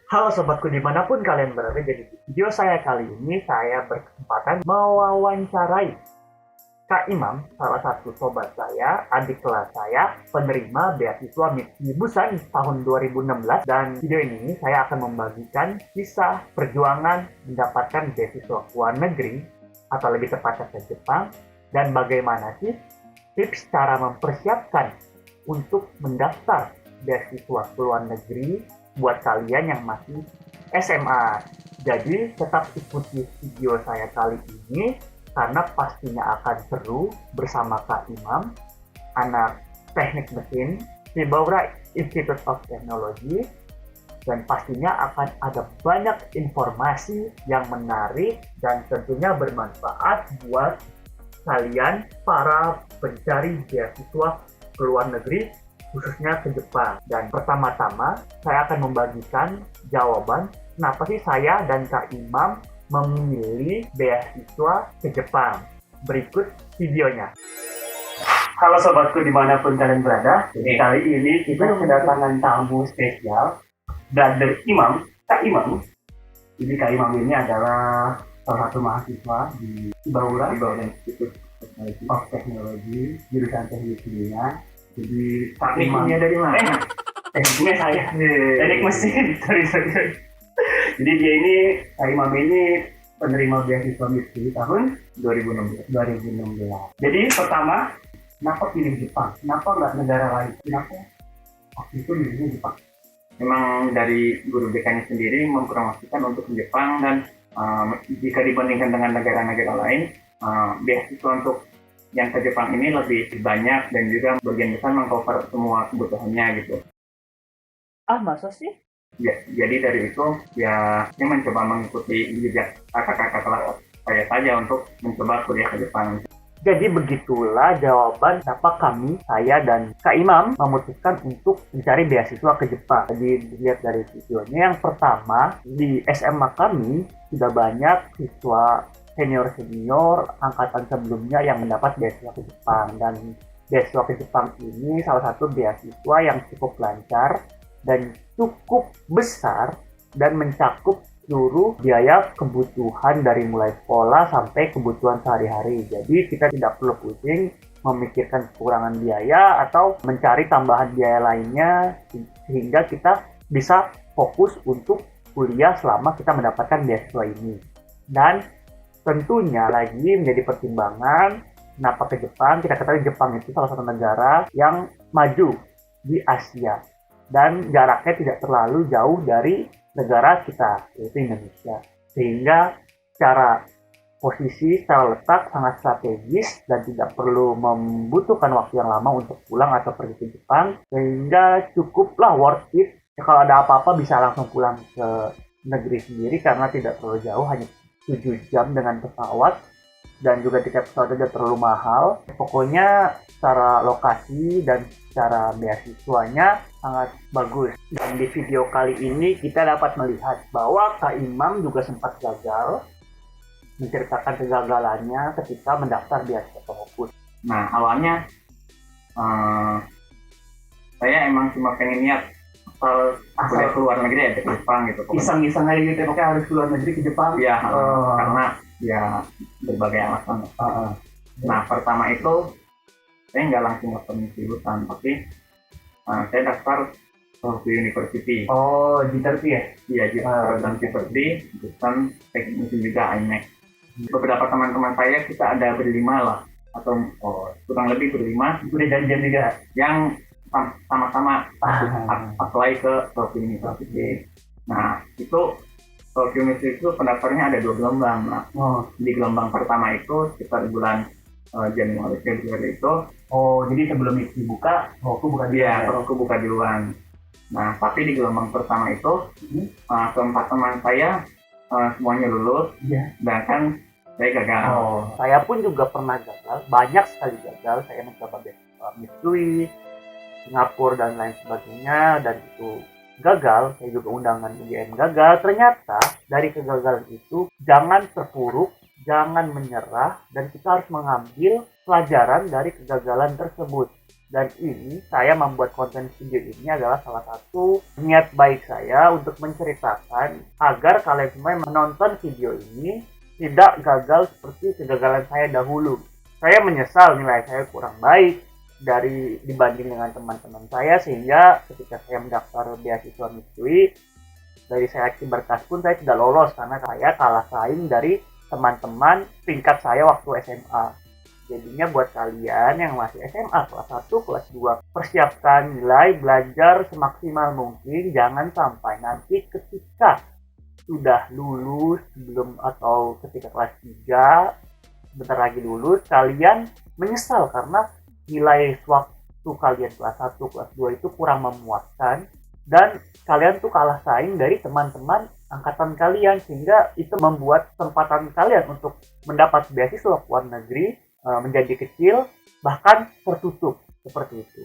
Halo sobatku dimanapun kalian berada, jadi di video saya kali ini saya berkesempatan mewawancarai Kak Imam, salah satu sobat saya, adik kelas saya, penerima beasiswa MIPI Busan tahun 2016. Dan video ini saya akan membagikan kisah perjuangan mendapatkan beasiswa ke luar negeri, atau lebih tepatnya ke Jepang, dan bagaimana sih tips cara mempersiapkan untuk mendaftar beasiswa ke luar negeri buat kalian yang masih SMA. Jadi tetap ikuti video saya kali ini karena pastinya akan seru bersama Kak Imam, anak teknik mesin di Bauran Institute of Technology, dan pastinya akan ada banyak informasi yang menarik dan tentunya bermanfaat buat kalian para pencari beasiswa ke luar negeri, khususnya ke Jepang. Dan pertama-tama saya akan membagikan jawaban kenapa sih saya dan Kak Imam memilih beasiswa ke Jepang. Berikut videonya. Halo sobatku dimanapun kalian berada. Jadi kali ini kita kedatangan tamu spesial, Brother Imam, Kak Imam. Jadi Kak Imam ini adalah salah satu mahasiswa di Bauran Institute of Technology, jurusan teknik kimia. Jadi Kak Imam dari mana? Tekniknya saya, teknik mesin. Sorry. Jadi dia ini, Kak Imam ini penerima beasiswa MIPI tahun 2016. Jadi pertama, kenapa pilih Jepang? Kenapa nggak negara lain? Kenapa waktu itu milihnya Jepang? Memang dari guru BK-nya sendiri mempromosikan untuk ke Jepang, dan jika dibandingkan dengan negara-negara lain, beasiswa untuk yang ke Jepang ini lebih banyak dan juga bagian besar mengcover semua kebutuhannya gitu. Ah, masa sih? Ya, jadi dari itu ya saya mencoba mengikuti jejak kakak-kakak kelas saya saja untuk mencoba kuliah ke Jepang. Jadi begitulah jawaban kenapa kami, saya dan Kak Imam memutuskan untuk mencari beasiswa ke Jepang. Jadi dilihat dari videonya, yang pertama di SMA kami sudah banyak siswa senior angkatan sebelumnya yang mendapat beasiswa ke Jepang, dan beasiswa ke Jepang ini salah satu beasiswa yang cukup lancar dan cukup besar dan mencakup seluruh biaya kebutuhan dari mulai sekolah sampai kebutuhan sehari-hari. Jadi kita tidak perlu pusing memikirkan kekurangan biaya atau mencari tambahan biaya lainnya, sehingga kita bisa fokus untuk kuliah selama kita mendapatkan beasiswa ini. Dan tentunya lagi menjadi pertimbangan kenapa ke Jepang. Kita ketahui Jepang itu salah satu negara yang maju di Asia dan jaraknya tidak terlalu jauh dari negara kita, yaitu Indonesia, sehingga secara posisi, secara letak sangat strategis dan tidak perlu membutuhkan waktu yang lama untuk pulang atau pergi ke Jepang, sehingga cukuplah worth it. Kalau ada apa-apa bisa langsung pulang ke negeri sendiri karena tidak terlalu jauh, hanya 7 jam dengan pesawat, dan juga tiket pesawat tidak terlalu mahal. Pokoknya secara lokasi dan secara beasiswanya sangat bagus. Dan di video kali ini kita dapat melihat bahwa Kak Imam juga sempat gagal, menceritakan kegagalannya ketika mendaftar beasiswa Fokus. Nah, awalnya saya emang cuma pengen niat asal keluar negeri ya, ke Jepang gitu. Iseng-iseng aja gitu, pokoknya harus keluar negeri ke Jepang. Iya, karena ya berbagai alasan. Nah, pertama itu saya nggak langsung daftar jurusan, tapi saya daftar ke University. Oh, di Turki ya? Iya, di University, jurusan teknik mesin juga IMEC. Beberapa teman-teman saya, kita ada berlima lah, atau kurang lebih berlima, udah janjian juga yang sama-sama apply ke Tokyo University. Nah, itu Tokyo University itu pendaftarnya ada 2 gelombang. Nah, di gelombang pertama itu sekitar bulan Januari Februari itu. Oh, jadi sebelum itu dibuka, Roku buka di luar. Roku buka di luar. Nah, tapi di gelombang pertama itu keempat teman saya semuanya lulus, sedangkan saya gagal. Saya pun juga pernah gagal, banyak sekali gagal. Saya mencoba beasiswa Mitsui, Singapura dan lain sebagainya, dan itu gagal. Saya juga undangan UGM gagal. Ternyata dari kegagalan itu jangan terpuruk, jangan menyerah, dan kita harus mengambil pelajaran dari kegagalan tersebut. Dan ini saya membuat konten video ini adalah salah satu niat baik saya untuk menceritakan agar kalian semua yang menonton video ini tidak gagal seperti kegagalan saya dahulu. Saya menyesal nilai saya kurang baik dibanding dengan teman-teman saya, sehingga ketika saya mendaftar beasiswa Mitsui dari seleksi berkas pun saya tidak lolos karena saya kalah saing dari teman-teman tingkat saya waktu SMA. Jadinya buat kalian yang masih SMA kelas 1, kelas 2, persiapkan nilai, belajar semaksimal mungkin. Jangan sampai nanti ketika sudah lulus belum atau ketika kelas 3 bentar lagi lulus, kalian menyesal karena nilai waktu kalian kelas 1, kelas 2 itu kurang memuaskan dan kalian tuh kalah saing dari teman-teman angkatan kalian, sehingga itu membuat kesempatan kalian untuk mendapat beasiswa ke luar negeri menjadi kecil, bahkan tertutup seperti itu.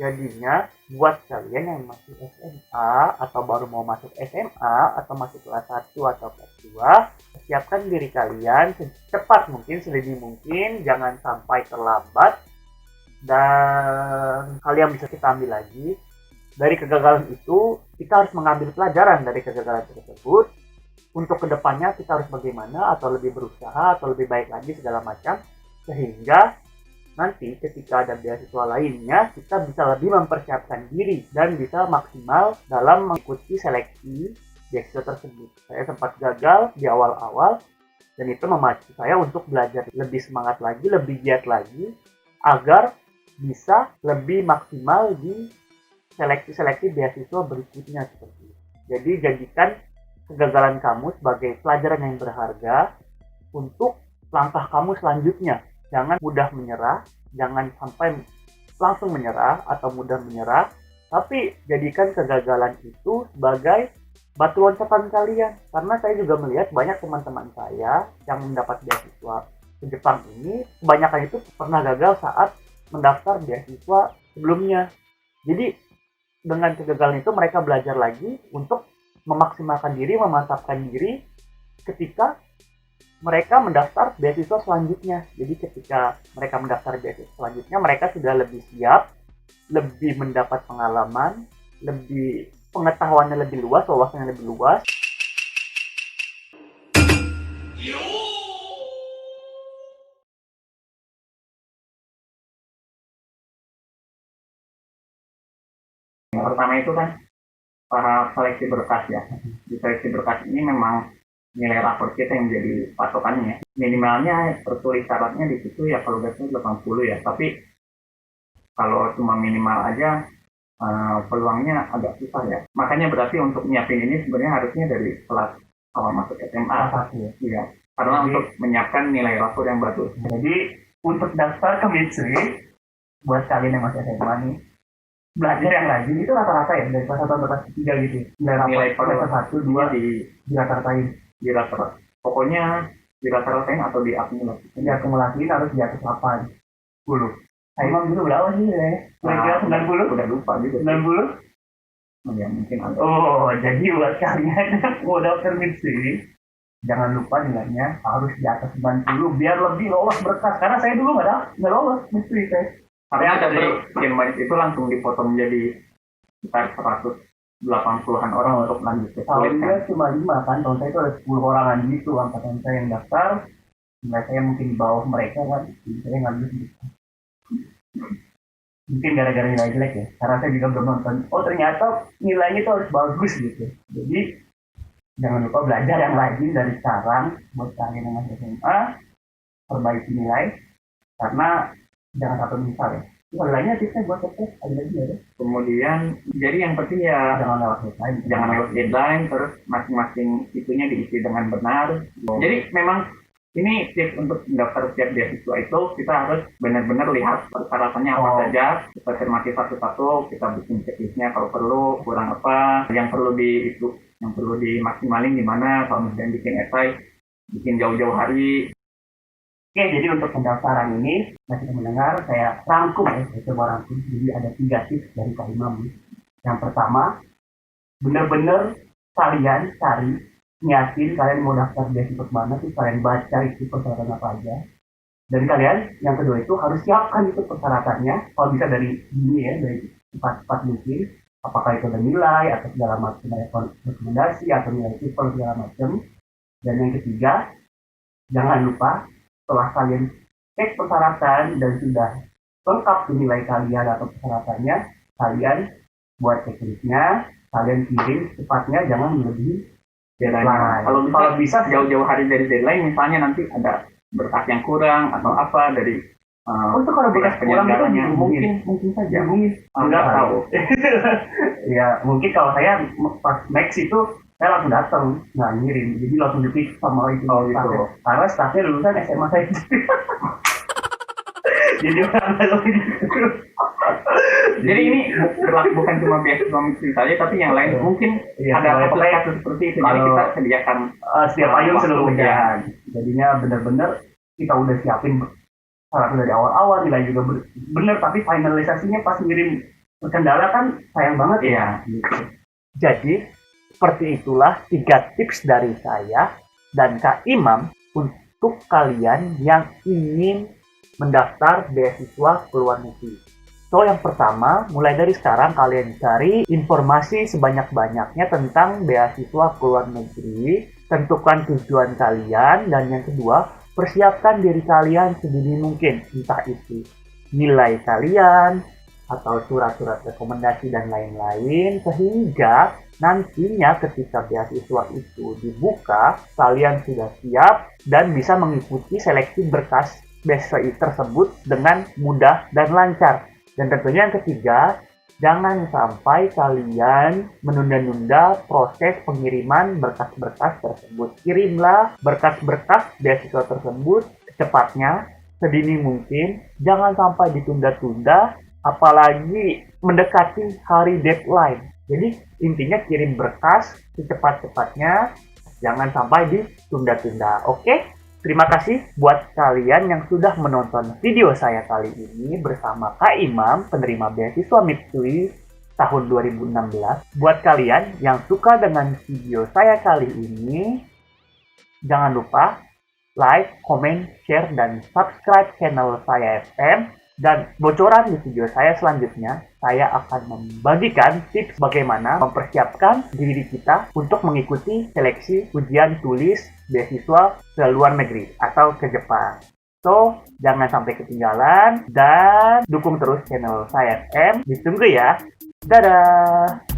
Jadinya buat kalian yang masih SMA atau baru mau masuk SMA atau masih kelas 1 atau kelas 2, persiapkan diri kalian secepat mungkin, selebih mungkin, jangan sampai terlambat. Dan hal yang bisa kita ambil lagi dari kegagalan itu, kita harus mengambil pelajaran dari kegagalan tersebut. Untuk kedepannya kita harus bagaimana, atau lebih berusaha, atau lebih baik lagi segala macam, sehingga nanti ketika ada beasiswa lainnya kita bisa lebih mempersiapkan diri dan bisa maksimal dalam mengikuti seleksi beasiswa tersebut. Saya sempat gagal di awal-awal dan itu memacu saya untuk belajar lebih semangat lagi, lebih giat lagi agar bisa lebih maksimal di seleksi-seleksi beasiswa berikutnya seperti itu. Jadi jadikan kegagalan kamu sebagai pelajaran yang berharga untuk langkah kamu selanjutnya. Jangan mudah menyerah, jangan sampai langsung menyerah atau mudah menyerah, tapi jadikan kegagalan itu sebagai batu loncatan kalian. Karena saya juga melihat banyak teman-teman saya yang mendapat beasiswa ke Jepang ini, kebanyakan itu pernah gagal saat mendaftar beasiswa sebelumnya. Jadi dengan kegagalan itu mereka belajar lagi untuk memaksimalkan diri, memantapkan diri ketika mereka mendaftar beasiswa selanjutnya. Jadi ketika mereka mendaftar beasiswa selanjutnya, mereka sudah lebih siap, lebih mendapat pengalaman, lebih pengetahuannya lebih luas, wawasannya lebih luas. Yang pertama itu kan seleksi berkas ya. Di seleksi berkas ini memang nilai rapor kita yang menjadi patokannya. Minimalnya tertulis syaratnya di situ ya kalau biasanya 80 ya. Tapi kalau cuma minimal aja peluangnya agak susah ya. Makanya berarti untuk nyiapin ini sebenarnya harusnya dari kelas awal masuk SMA. Iya. Karena untuk menyiapkan nilai rapor yang bagus. Jadi untuk daftar ke Mitsui buat kalian yang masih SMA nih, belajar yang rajin itu rata-rata ya dari kelas 1 sampai kelas 3 gitu. Nilai rapor kelas 1, 2 dirata-ratain. Pokoknya dirata-ratain atau diakumulasiin harus di atas 8 10. Saya emang dulu berapa sih ya? Kira-kira 90? Udah lupa juga. 90? Oh ya mungkin ada. Oh, jadi buat kalian yang mau daftar Mitsui, jangan lupa nilainya harus di atas 90 biar lebih lolos berkas. Karena saya dulu nggak lolos Mitsui saya. Karena dari sekian banyak itu langsung dipotong menjadi sekitar 180-an orang untuk lanjut ke tahun dia cuma 5 kan, tahun saya itu ada 10 orangan gitu angkatan saya yang daftar. Nilai saya mungkin di bawah mereka kan, jadi saya ngambil gitu. Mungkin gara-gara nilai jelek ya, karena saya juga belum nonton. Oh ternyata nilainya itu harus bagus gitu. Jadi jangan lupa belajar yang rajin dari sekarang buat kalian yang masih SMA, perbaiki nilai karena jangan sampai menyesal ya. Kalau lainnya tipsnya buat sukses ada lagi ya. Kemudian jadi yang penting ya jangan lewat deadline, terus masing-masing itunya diisi dengan benar. Jadi memang ini tips untuk mendaftar setiap beasiswa itu kita harus benar-benar lihat persyaratannya apa saja, kita cermati satu-satu, kita bikin checklistnya kalau perlu, kurang apa, yang perlu dimaksimalin gimana, kalau misalnya bikin esai, bikin jauh-jauh hari. Oke, jadi untuk pendaftaran ini, masih mendengar, saya rangkum ya, saya coba rangkum. Jadi ada 3 tips dari Kak Imam. Yang pertama, benar-benar kalian cari, niatin kalian mau daftar beasiswa mana sih, kalian baca itu persyaratan apa aja. Dan kalian yang kedua itu harus siapkan itu persyaratannya, kalau bisa dari dini ya, dari cepat-cepat mungkin, apakah itu ada nilai atau segala macam rekomendasi atau nilai TOEFL segala macam. Dan yang ketiga, jangan lupa setelah kalian cek persyaratan dan sudah lengkap nilai kalian atau persyaratannya, kalian buat checklistnya, kalian kirim cepatnya, jangan melebihi deadline. Kalau bisa jauh-jauh hari dari deadline, misalnya nanti ada berkas yang kurang atau apa dari itu kalau berkas kurang itu mungkin saja nggak tahu. Ya mungkin kalau saya pas next itu saya langsung datang nggak ngirim, jadi langsung dipikir sama itu gitu. Karena staffnya lulusan SMA saya. Jadi orang lebih gitu. Jadi ini berlaku bukan cuma beasiswa misteri saja, tapi yang lain mungkin ada kasus seperti itu. Jadi kita sediakan setiap payung seluruhnya. Jadinya benar-benar kita udah siapin syarat dari awal-awal, nilai juga benar, tapi finalisasinya pas ngirim terkendala kan sayang banget ya. Gitu. Jadi seperti itulah 3 tips dari saya dan Kak Imam untuk kalian yang ingin mendaftar beasiswa ke luar negeri. So, yang pertama, mulai dari sekarang kalian cari informasi sebanyak-banyaknya tentang beasiswa ke luar negeri, tentukan tujuan kalian, dan yang kedua, persiapkan diri kalian sedini mungkin, entah itu nilai kalian, atau surat-surat rekomendasi dan lain-lain, sehingga nantinya ketika beasiswa itu dibuka, kalian sudah siap dan bisa mengikuti seleksi berkas beasiswa tersebut dengan mudah dan lancar. Dan tentunya yang ketiga, jangan sampai kalian menunda-nunda proses pengiriman berkas-berkas tersebut. Kirimlah berkas-berkas beasiswa tersebut secepatnya, sedini mungkin. Jangan sampai ditunda-tunda, apalagi mendekati hari deadline. Jadi intinya kirim berkas secepat-cepatnya, jangan sampai ditunda-tunda. Oke? Terima kasih buat kalian yang sudah menonton video saya kali ini bersama Kak Imam, penerima beasiswa Mitsui tahun 2016. Buat kalian yang suka dengan video saya kali ini, jangan lupa like, comment, share, dan subscribe channel saya FM. Dan bocoran di video saya selanjutnya, saya akan membagikan tips bagaimana mempersiapkan diri kita untuk mengikuti seleksi ujian tulis beasiswa ke luar negeri atau ke Jepang. So, jangan sampai ketinggalan dan dukung terus channel saya FM. Ditunggu ya. Dadah!